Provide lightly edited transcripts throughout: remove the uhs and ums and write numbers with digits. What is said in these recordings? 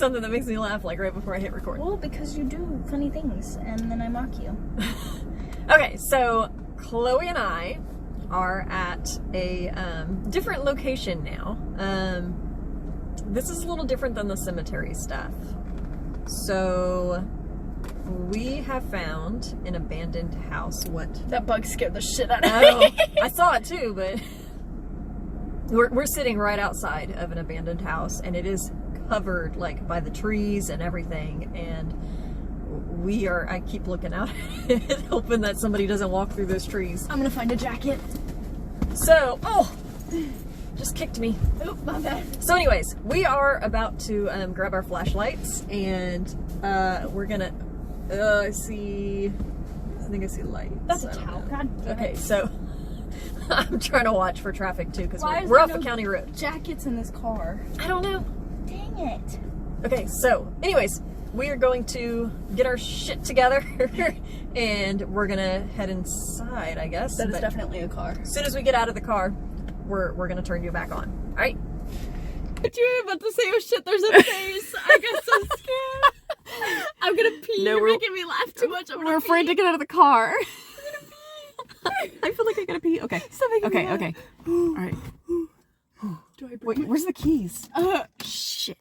something that makes me laugh like right before I hit record. Well, because you do funny things and then I mock you. Okay, so Chloe and I are at a different location now. This is a little different than the cemetery stuff. So we have found an abandoned house. What? That bug scared the shit out of me. I saw it too, but we're sitting right outside of an abandoned house, and it is covered like by the trees and everything, and I keep looking out at it, hoping that somebody doesn't walk through those trees. I'm gonna find a jacket. So, just kicked me. Oh, my bad. So anyways, we are about to grab our flashlights, and we're gonna, I think I see lights. That's a cow. God damn Okay, it. so I'm trying to watch for traffic too, because we're off a county road. Jackets in this car. I don't know. Dang it. Okay, so anyways, we are going to get our shit together and we're gonna head inside, I guess. That is definitely a car. As soon as we get out of the car, we're gonna turn you back on. All right? But you were about to say, oh shit, there's a face. I got so scared. I'm gonna pee. No, You're making me laugh too much. We're afraid to get out of the car. I feel like I gotta pee. Okay. Okay. Okay. All right. Do I Wait, where's the keys? Shit.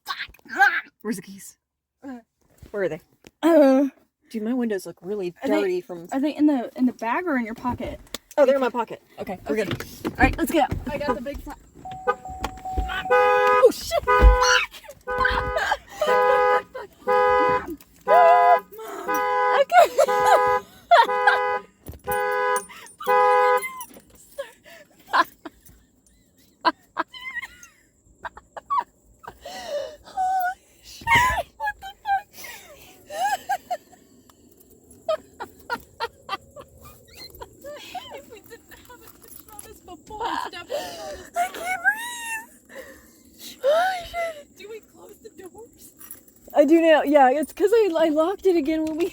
Where's the keys? Where are they? Dude, my windows look really dirty from. Are they in the bag or in your pocket? Oh, they're in my pocket. Okay, we're good. All right, let's get out. I got the big flat. Oh shit! I do now. Yeah, it's because I locked it again when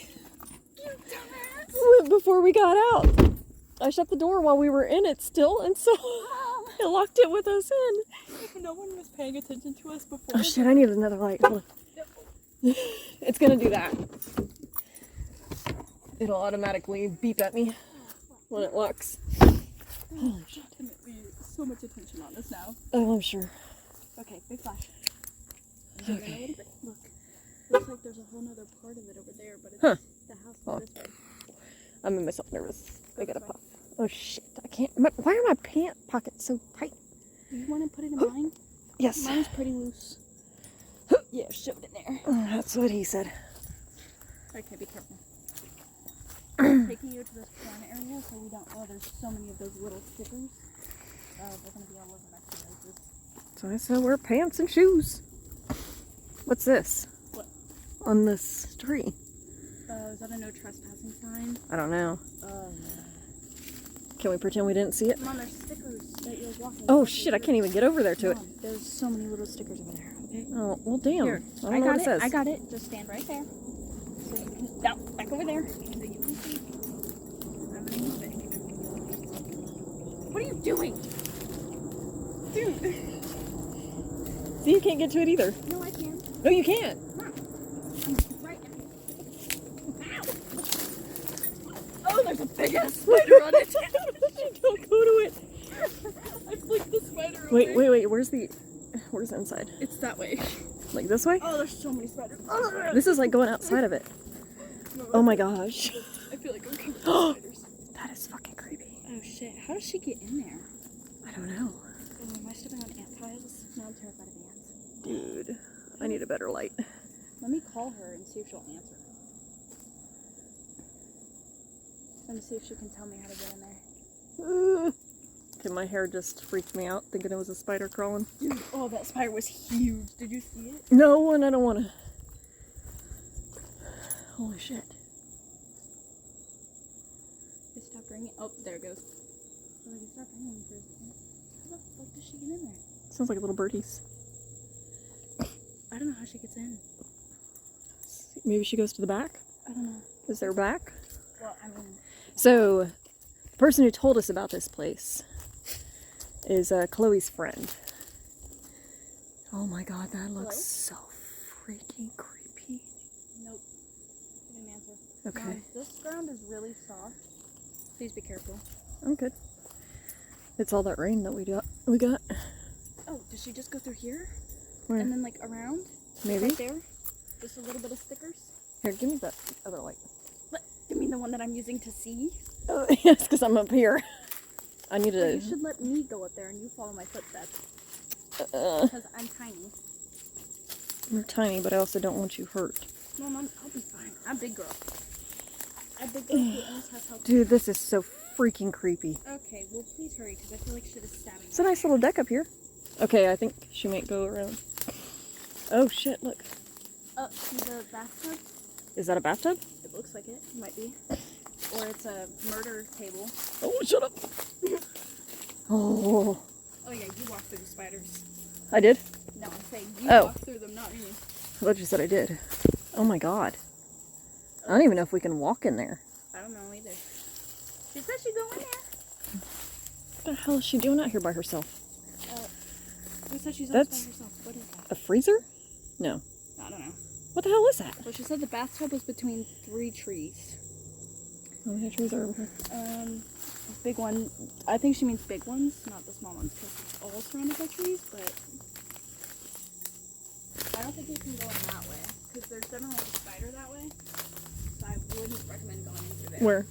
before we got out. I shut the door while we were in it still, and so I locked it with us in. No one was paying attention to us before. Oh shit! I need another light. Hold on. It's gonna do that. It'll automatically beep at me when it locks. Holy shit! So much attention on us now. Oh, I'm sure. Okay, big flash. Okay. Look. Looks like there's a whole other part of it over there, but it's the house is this way. I'm making myself nervous. I gotta puff. Oh shit, I can't. Why are my pant pockets so tight? Do you want to put it in mine? Yes. Mine's pretty loose. Yeah, shove it in there. Oh, that's what he said. Okay, be careful. Taking you to this corner area so we don't. Oh, there's so many of those little stickers. They're gonna be all over my shoelaces. So I said wear pants and shoes. What's this? What? On this tree. Is that a no trespassing sign? I don't know. Yeah. Can we pretend we didn't see it? Mom, there's stickers that you're walking. Oh shit, I can't even get over there to it. Mom, there's so many little stickers over there, okay? Oh, well damn. Here, I don't know what it says. I got it. Just stand right there. So you can, no, back over there. So you can see. I'm gonna move it. What are you doing? Dude. See, you can't get to it either. No, I can. No, you can't. Come on. I'm right now. Ow. Oh, there's a big ass spider on it. Don't go to it. I flicked the spider away. Wait. Where's the inside? It's that way. Like this way? Oh, there's so many spiders. This is like going outside of it. Oh my gosh. I feel like I'm covered in spiders. That is fucking creepy. Oh shit, how does she get in there? I don't know. Oh, am I stepping on ant piles? No, I'm terrified of ants. Dude, I need a better light. Let me call her and see if she'll answer. Let me see if she can tell me how to get in there. Okay, my hair just freaked me out thinking it was a spider crawling. Dude, oh, that spider was huge. Did you see it? No, and I don't want to. Holy shit. It stopped ringing. Oh, there it goes. Oh, it stopped ringing for a second. How the fuck does she get in there? Sounds like little birdies. I don't know how she gets in. Maybe she goes to the back? I don't know. Is there a back? Well, I mean... So, the person who told us about this place is Chloe's friend. Oh my god, that looks so freaking creepy. Nope. He didn't answer. Okay. This ground is really soft. Please be careful. I'm good. It's all that rain that we got. Oh, did she just go through here? Where? And then like around? Maybe. Right there? Just a little bit of stickers? Here, give me that other light. What? You mean the one that I'm using to see? Oh, yes, because I'm up here. I need Well, to... you should let me go up there and you follow my footsteps. Because I'm tiny. You're tiny, but I also don't want you hurt. No, I'll be fine. I'm big girl. I'm big girl who almost has help. Dude, this is so freaking creepy. Okay, well please hurry because I feel like shit is stabbing me. It's a nice little deck up here. Okay, I think she might go around. Oh shit, look. See the bathtub? Is that a bathtub? It looks like it. It might be. Or it's a murder table. Oh, shut up. Oh. Oh yeah, you walked through the spiders. I did? No, I'm saying you Oh. walked through them, not me. I thought you said I did. Oh my god. I don't even know if we can walk in there. I don't know either. She said she'd go in there. What the hell is she doing out here by herself? Who said she's always by That's- herself? What is that? A freezer? No. I don't know. What the hell is that? Well, she said the bathtub was between 3 trees. Oh, the trees are over here. Big one. I think she means big ones, not the small ones, because it's all surrounded by trees, but I don't think we can go in that way, because there's definitely a spider that way, so I wouldn't recommend going in through there. Where?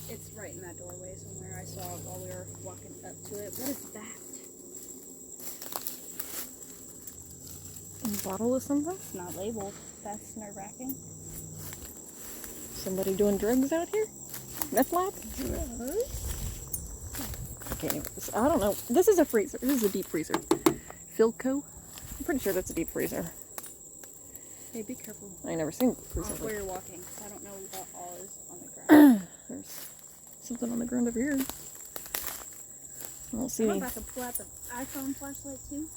It's right in that doorway somewhere. I saw it while we were walking up to it. What is that? A bottle of something? It's not labeled. That's nerve-wracking. Somebody doing drugs out here? Meth lab? I can't even. I don't know. This is a freezer. This is a deep freezer. Philco? I'm pretty sure that's a deep freezer. Hey, be careful. I ain't never seen a freezer. Where you're walking. I don't know what all is on the ground. There's something on the ground over here. I don't see I'm any. about to pull out the iPhone flashlight too.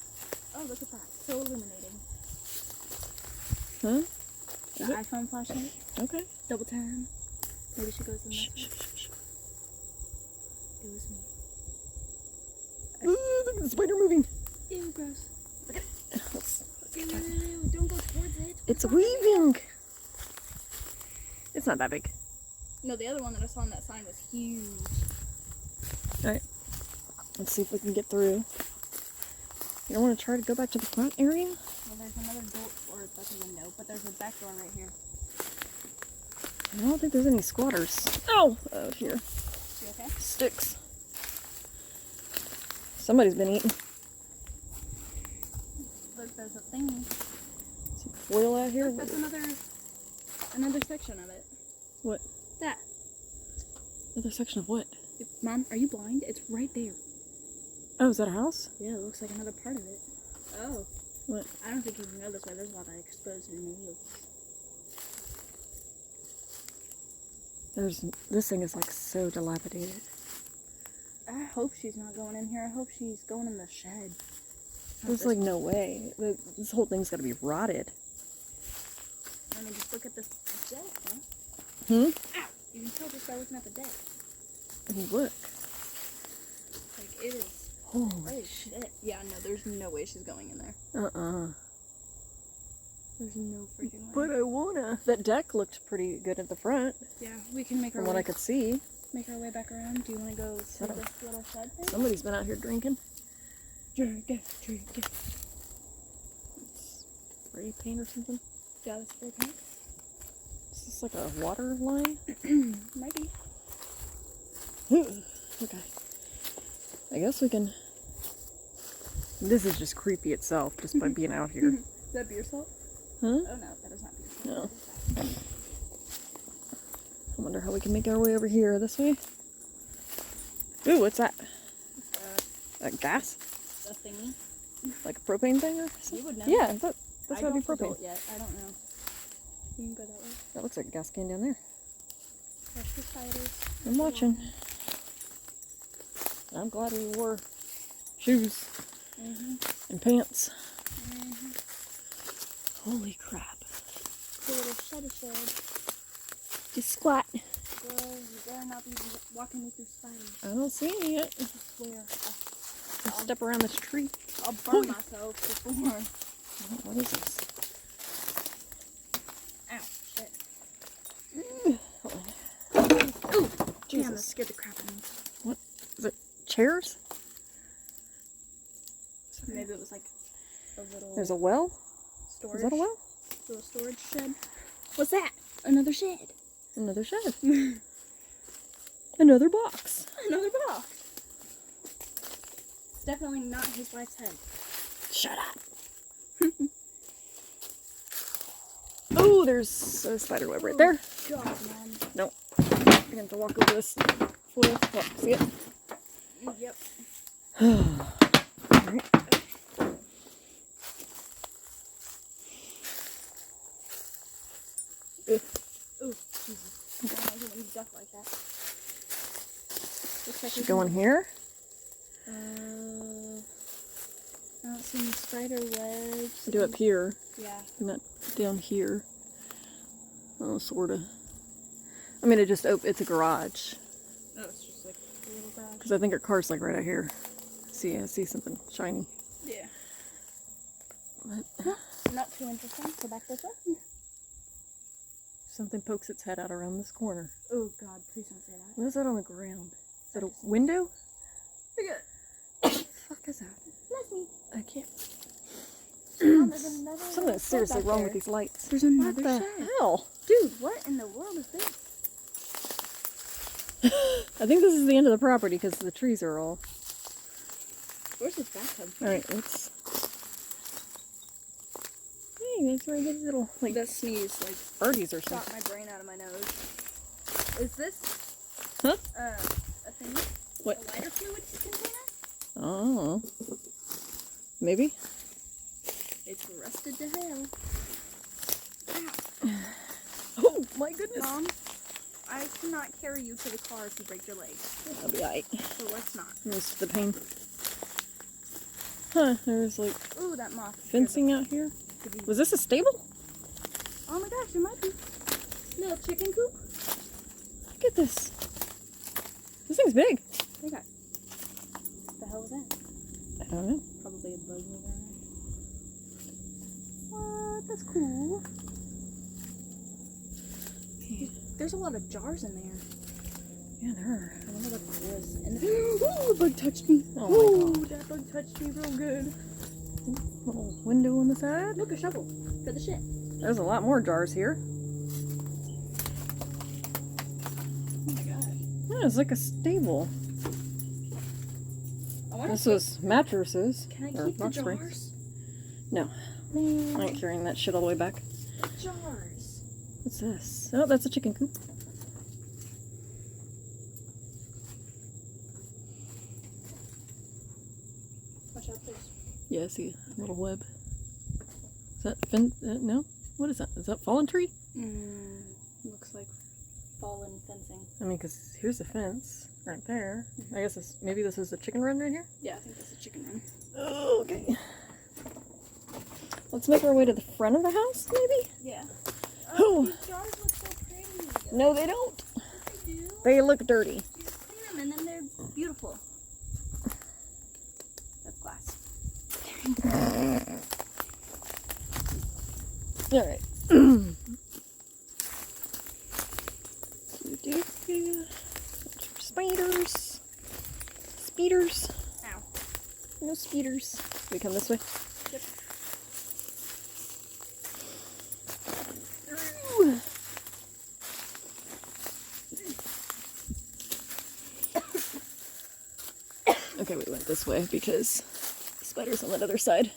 Oh, look at that. So illuminating. Huh? The Is it? iPhone flashlight. Okay. Double turn. Maybe she goes in Shh, this shh, way. shh, shh. It was me. Ooh, look at the spider moving. Ew, gross. Look at it. Let's Ew, ew, ew. Don't go towards it. It's weaving. It's not that big. No, the other one that I saw on that sign was huge. Alright. Let's see if we can get through. You don't want to try to go back to the front area? Well, there's another door, or that's a window, but there's a back door right here. I don't think there's any squatters. Oh! Out here. You okay? Sticks. Somebody's been eating. Look, there's a thing. Some foil out here. Look, that's another section of it. What? That. Another section of what? Mom, are you blind? It's right there. Oh, is that a house? Yeah, it looks like another part of it. Oh. What? I don't think you can go this way. There's a lot of exposed nails. This thing is like so dilapidated. I hope she's not going in here. I hope she's going in the shed. Not There's this like one. no way. This whole thing's gotta be rotted. I mean, just look at this deck, huh? Hmm? Ow! You can tell just by looking at the deck. And look. Like, it is... Holy Oh, shit. Yeah, no, there's no way she's going in there. Uh-uh. There's no freaking way. But I wanna. That deck looked pretty good at the front, Yeah, we can make our from what way, I could see. make our way back around. Do you want to go to Shut up. this little shed thing? Somebody's been out here drinking. Drink it. Spray paint or something. Yeah, that's spray paint. Is this like a water line? Maybe. Okay. I guess we can... This is just creepy itself, just by being out here. Is that beer salt? Huh? Oh, no, that is not beer salt. No. I wonder how we can make our way over here. This way? Ooh, what's that? Gas? The thingy. Like a propane thing or something? You would know. Yeah, that's I gotta be don't propane. vote yet. I don't know. You can go that way. That looks like a gas can down there. Watch for spiders. I'm watching. I'm glad we wore shoes and pants. Holy crap. The little shed. Just squat. Girl, you better not be walking me through spiders. I don't see any yet. I swear. I'll step around this tree. I'll burn myself before. What is this? scared the crap out of me. What? Is it chairs? Maybe it was like a little There's a well? storage. Is that a well? Little storage shed. What's that? Another shed. Another shed. Another box. Another box. It's definitely not his wife's head. Shut up. Oh, there's a spider web right there. God, man. No. I'm going to walk over this foil. Oh, see it? Yep. Alright. Ooh, Jesus. I don't like it when you duck like that. Looks like Should go in here. I don't see any spider webs. Do up here. Yeah. Not down here. Oh, sorta. I mean, it's a garage. Oh, it's just like a little garage. Because I think our car's like right out here. See, I see something shiny. Yeah. But Not too interesting. Go back this way. something pokes its head out around this corner. Oh God, please don't say that. What is that on the ground? Is that a window? Look at What the fuck is that? Leslie. I can't. There's another Something's shed seriously back wrong there. with these lights. There's What another the shed. hell? Dude, what in the world is this? I think this is the end of the property because the trees are all. Where's his bathtub? Alright, let's. Hey, that's where I get these little, like, That sneeze, like, birdies or shot something. my brain out of my nose. Is this, Huh? a thing? What? A lighter fluid container? Oh. Maybe? It's rusted to hell. Ow. Oh, my goodness. Mom, I cannot carry you to the car if you break your leg. I'll be alright. So let's not. Most of the pain. Huh, there's like Ooh, that moth. fencing out here. Was this a stable? Oh my gosh, it might be. Little chicken coop. Look at this. This thing's big. What the hell was that? I don't know. Probably a bug moving around. What? That's cool. There's a lot of jars in there. Yeah, there are. I wonder what that is. And ooh, a bug touched me. Oh my Ooh, God. that bug touched me real good. Little window on the side. Look, a shovel for the shit. There's a lot more jars here. Oh my god. Yeah, it's like a stable. I wonder This was mattresses. can I or keep the box springs. jars? No. I ain't carrying that shit all the way back. Jars. What's this? Oh, that's a chicken coop. Watch out, please. Yeah, I see a little web. Is that no? What is that? Is that fallen tree? Looks like fallen fencing. I mean, because here's the fence right there. I guess maybe this is the chicken run right here? Yeah, I think that's a chicken run. Oh, okay. Let's make our way to the front of the house, maybe? Yeah. Oh. These jars look so pretty. No, they don't. Yes, they do. They look dirty. You just clean them and then they're beautiful. That's glass. Alright. Spiders. Speeders. Ow. No speeders. We come this way? Yep. Ooh. Okay, we went this way because the spider's on that other side.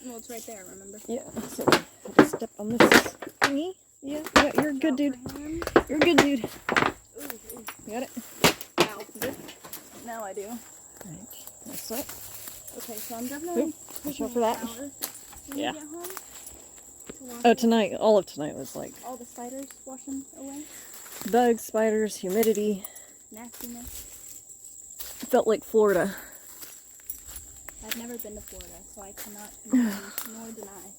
Well, it's right there, remember? Yeah, so we have to step on this thingy. Yeah, you're a good dude. You're a good dude. Ooh, ooh. You got it? Ow. Now I do. Alright, that's it. Okay, so I'm definitely Oop, watch taking out for that. a shower when Yeah. we get home. To wash Oh, out tonight, all of tonight was like all the spiders, wash them away. bugs, spiders, humidity. Nastiness. It felt like Florida. I've never been to Florida, so I cannot confirm nor deny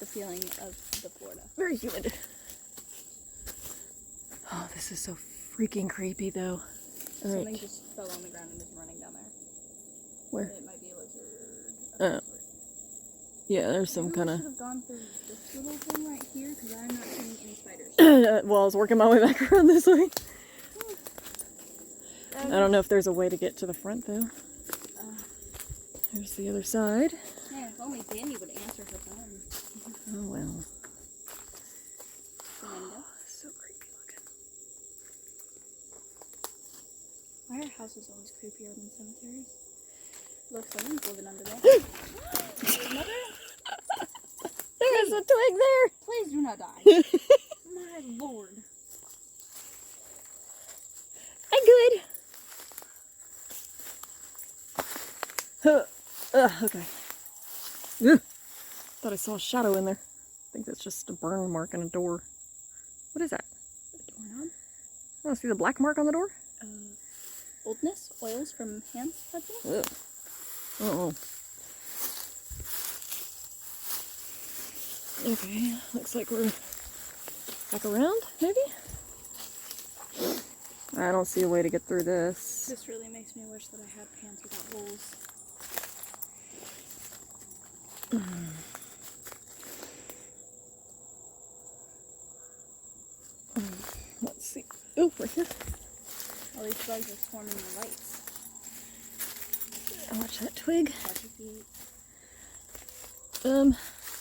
the feeling of the Florida. Very humid. Oh, this is so freaking creepy, though. Something Alright, just fell on the ground and is running down there. where? It might be a lizard. of some sort. Yeah, there's some Maybe kind we of. should have gone through this little thing right here because I'm not seeing any spiders. Well, I was working my way back around this way. I don't know if there's a way to get to the front though. There's the other side. Yeah, if only Danny would answer her phone. Oh well. Window. So creepy looking. Why are houses always creepier than cemeteries? Look, someone's living under there. Mother? There is a twig there. Please do not die. My lord. I'm good. Okay. Ugh. Thought I saw a shadow in there. I think that's just a burn mark on a door. What is that? A doorknob? I see the black mark on the door. Oldness? Oils from hands touching? Ugh. Oh. Okay, looks like we're back around, maybe? I don't see a way to get through this. This really makes me wish that I had pants without holes. Let's see. Oh, right here. All these bugs are swarming the lights. Watch that twig. Watch your feet.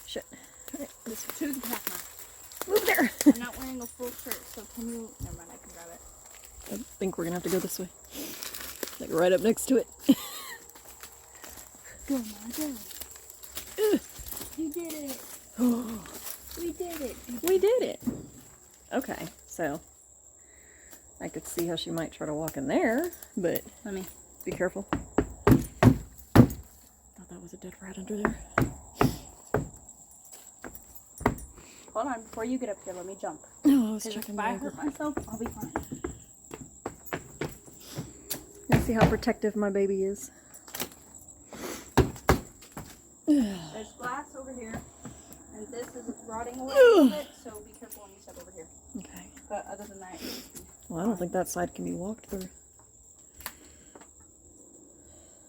Shit. Alright, this way. To the back now. Move there. I'm not wearing a full shirt, so can you... Never mind, I can grab it. I think we're gonna have to go this way. Like right up next to it. Go, Mom, go. You did it. We did it. We did it. Okay, so I could see how she might try to walk in there, but Let me. be careful. Thought that was a dead rat under there. Hold on, before you get up here, let me jump. No, I was Because checking if the I angle. hurt myself, I'll be fine. Let's see how protective my baby is. There's glass over here, and this is rotting away a little bit, so be careful when you step over here. Okay. But other than that, you just be... Well, I don't think that side can be walked through.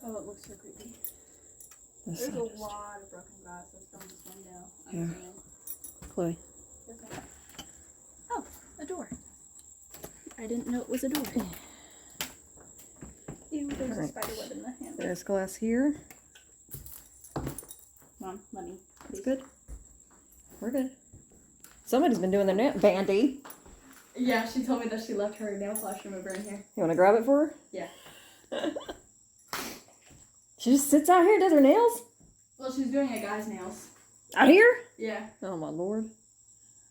Oh, it looks so creepy. This There's side a is- lot of broken glass that's from this window. Yeah. I'm seeing. Chloe. Oh, a door. I didn't know it was a door. Ew, there's a Alright. spider web in the handle. There's glass here. Mom, let me. That's good. We're good. Somebody's been doing their nail. Bandy. Yeah, she told me that she left her nail polish remover in here. You want to grab it for her? Yeah. She just sits out here and does her nails? Well, she's doing a guy's nails. Out here? Yeah. Oh my lord.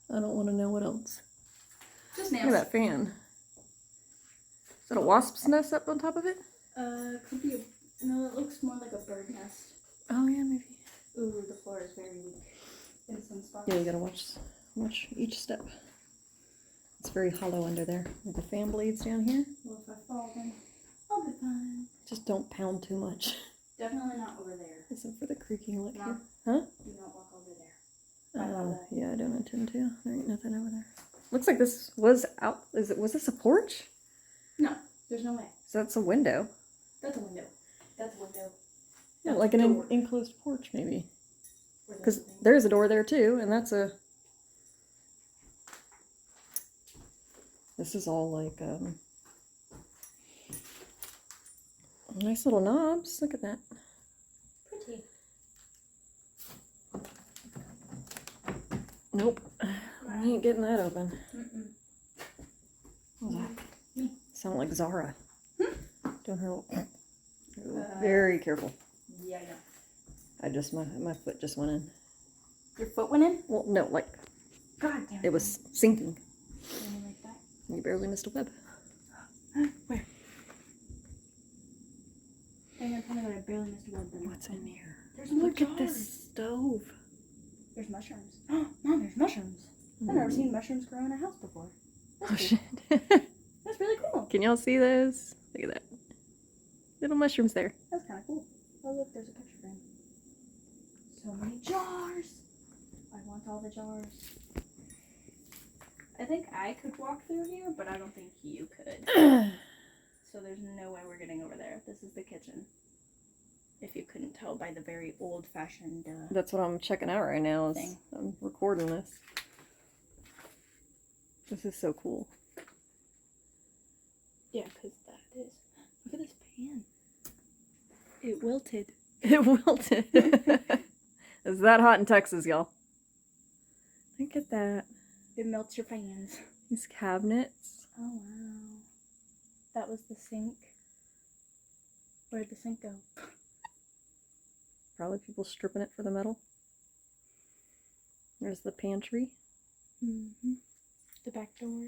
I don't want to know what else. Just Look nails. at that fan. Is that a wasp's nest up on top of it? Could be a... No, it looks more like a bird nest. Oh yeah, maybe. Ooh, the floor is very weak in some spots. Yeah, you gotta watch each step. It's very hollow under there. Like the fan blades down here. Well, if I fall, then I'll be fine. Just don't pound too much. Definitely not over there. Except for the creaking like No. here. Huh? Do not walk over there. I love Oh, that. yeah, I don't intend to. There ain't nothing over there. Looks like this was out. Was this a porch? No, there's no way. So that's a window. That's a window. That's a window. Yeah, That's like a an door. enclosed porch, maybe. Where Because there's a thing. there's a door there too, and that's a. This is all like nice little knobs. Look at that. Pretty. Nope, I ain't getting that open. Mm-mm. What was that? Me. Sound like Zara. Doing her. Little... Uh, Very careful. Yeah, yeah. I just my foot just went in. Your foot went in? Well, no, like God damn it. it was sinking. Like that. You barely missed a web. Where? Dang, I told me that I barely missed a web then. What's in here? There's more Look at this jars. stove. There's mushrooms. Mom, there's mushrooms. I've never seen mushrooms grow in a house before. That's Oh cool. shit! That's really cool. Can y'all see those? Look at that. Little mushrooms there. That's kind of cool. Oh, look, there's a picture frame. So many jars. I want all the jars. I think I could walk through here, but I don't think you could. So there's no way we're getting over there. This is the kitchen. If you couldn't tell by the very old-fashioned... That's what I'm checking out right now. Is Thing. I'm recording this. This is so cool. Yeah, because that is... pan. It wilted. It wilted. It's that hot in Texas, y'all. Look at that. It melts your pans. These cabinets. Oh, wow. That was the sink. Where'd the sink go? Probably people stripping it for the metal. There's the pantry. Mm-hmm. The back door.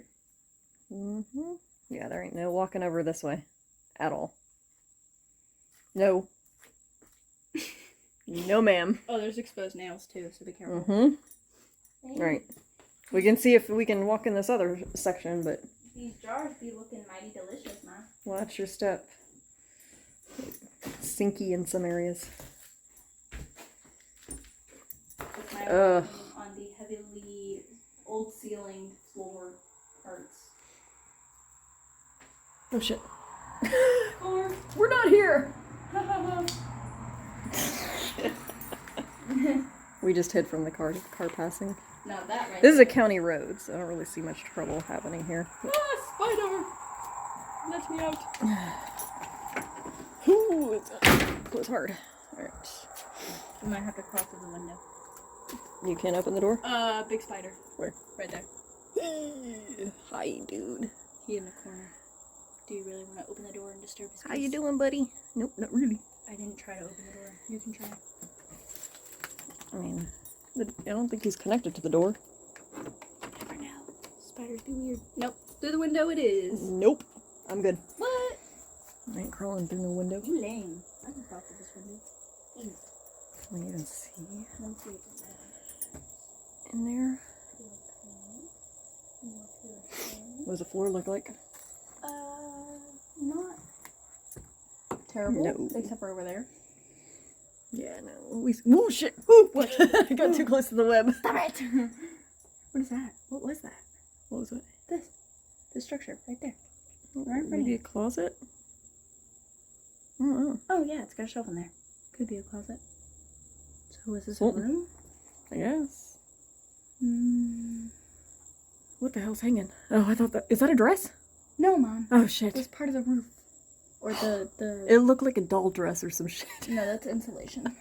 Mm-hmm. Yeah, there ain't no walking over this way. At all. No. No, ma'am. Oh, there's exposed nails, too, so be careful. Mm-hmm. Right. We can see if we can walk in this other section, but... These jars be looking mighty delicious, Ma. Watch your step. Sinky in some areas. With my Ugh. on the heavily old ceilinged floor parts. Oh, shit. Or... We're not here! We just hid from the car passing. Now that right This is a county road, so I don't really see much trouble happening here. Ah, spider! Let me out. Ooh, it was hard. Alright. We might have to crawl through the window. You can't open the door? Big spider. Where? Right there. Hi, dude. He in the corner. Do you really want to open the door and disturb his peace? How you doing, buddy? Nope, not really. I didn't try to open the door. You can try. I mean, I don't think he's connected to the door. Never know. Spiders be weird. Nope. Through the window it is. Nope. I'm good. What? I ain't crawling through no window. You lame. I can crawl through this window. Can you even see Let me see if it's there. in there? What does the floor look like? Not terrible. No. Except for over there. Yeah, no. Oh, shit. Ooh, what? I got too close to the web. Stop it! What is that? What was that? What was it? The structure, right there. Right in front of Maybe you. a closet? I don't know. Oh yeah, it's got a shelf in there. Could be a closet. So is this Something. a room? I guess. Mm. What the hell's hanging? Oh, I thought that... Is that a dress? No, Mom. Oh, shit. It's part of the roof. Or the... It looked like a doll dress or some shit. No, that's insulation.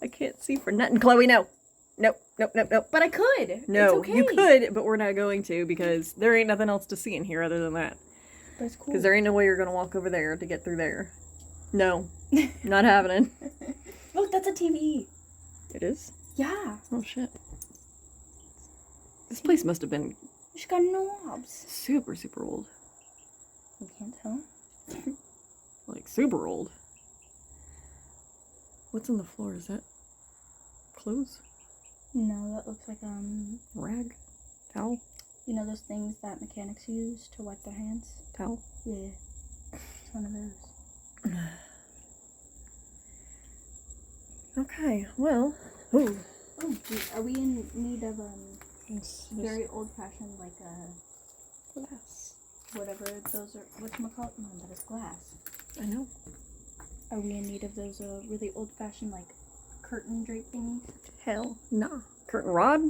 I can't see for nothing, Chloe. No. Nope, nope, nope, nope. But I could. No, it's okay. you could, but we're not going to because there ain't nothing else to see in here other than that. But it's cool. Because there ain't no way you're going to walk over there to get through there. No. Not happening. Look, that's a TV. It is? Yeah. Oh, shit. This place must have been It's got knobs. super, super old. You can't tell. Like, super old. What's on the floor? Is that clothes? No, that looks like, Rag? Towel? you know those things that mechanics use to wipe their hands? Towel? Yeah. It's one of those. Okay, well. Ooh. Oh, geez. Are we in need of, It's very old-fashioned, like, glass. whatever those are, whatchamacallit? No, that is glass. I know. Are we in need of those, really old-fashioned, like, curtain drape thingies? Hell, nah. Curtain rod?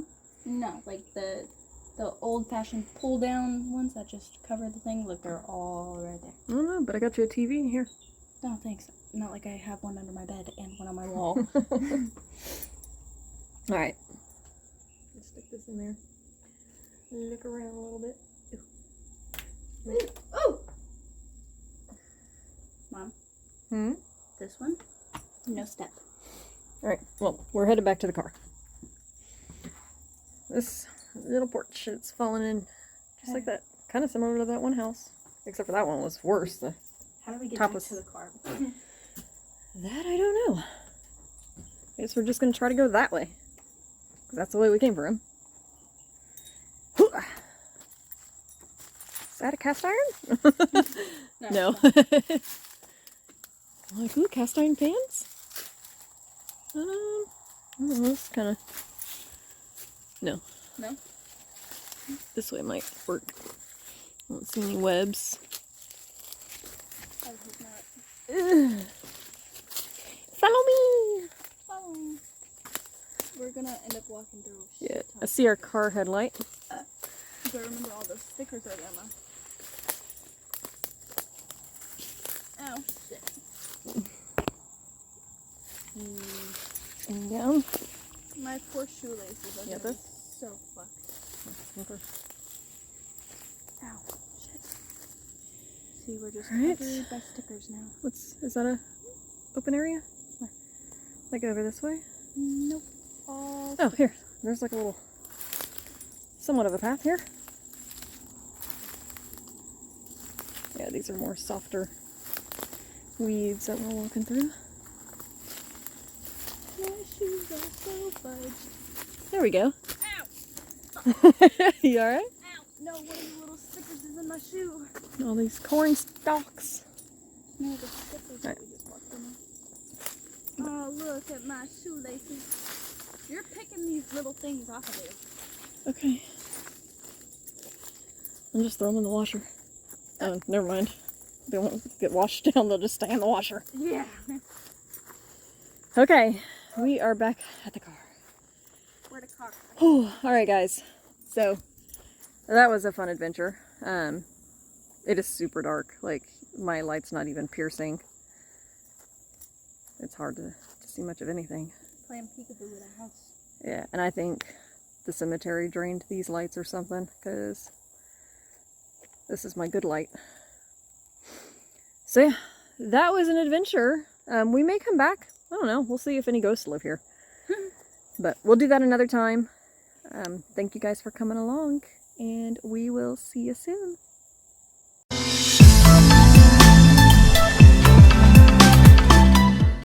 No, like the old-fashioned pull-down ones that just cover the thing. Look, they're all right there. I don't know, but I got you a TV here. No, thanks. Not like I have one under my bed and one on my wall. Alright. Let's stick this in there. Look around a little bit. Ooh. Oh! Mom, Hmm? this one? No step. Alright, well, we're headed back to the car. This little porch, it's falling in just like that. Kind of similar to that one house. Except for that one was worse. The How do we get Top back was- to the car? That I don't know. I guess we're just gonna try to go that way. 'Cause that's the way we came from. Is that a cast iron? No. Like, ooh, cast iron pans? I don't know, it's kind of... No. No? This way might work. I don't see any webs. I hope not. Ugh. Follow me! Oh. We're gonna end up walking through. Yeah, I see our car headlight. You gotta remember all those stickers are there, Ma. Ow. shit. And down. My poor shoelaces are Yeah, gonna be this- so fucked. Okay. Ow. Shit. See, we're just Alright. covered by stickers now. Is that a open area? Where? Like over this way? Nope. All Oh, here. There's like a little, somewhat of a path here. Yeah, these are more softer weeds that we're walking through. my shoes are so fudged. There we go. Ow! You alright? Ow! No, one of the little stickers is in my shoe. All these corn stalks. No, the stickers that we just walked in. Oh, look at my shoelaces. You're picking these little things off of there. Okay. I'll just throw them in the washer. Oh, never mind. They won't get washed down, they'll just stay in the washer. Yeah. Okay, we are back at the car. Where the car? Alright guys, so that was a fun adventure. It is super dark, like my light's not even piercing. It's hard to see much of anything. Playing peekaboo with a house. Yeah, and I think the cemetery drained these lights or something, because this is my good light. So yeah, that was an adventure. We may come back. I don't know. We'll see if any ghosts live here. But we'll do that another time. Thank you guys for coming along, and we will see you soon.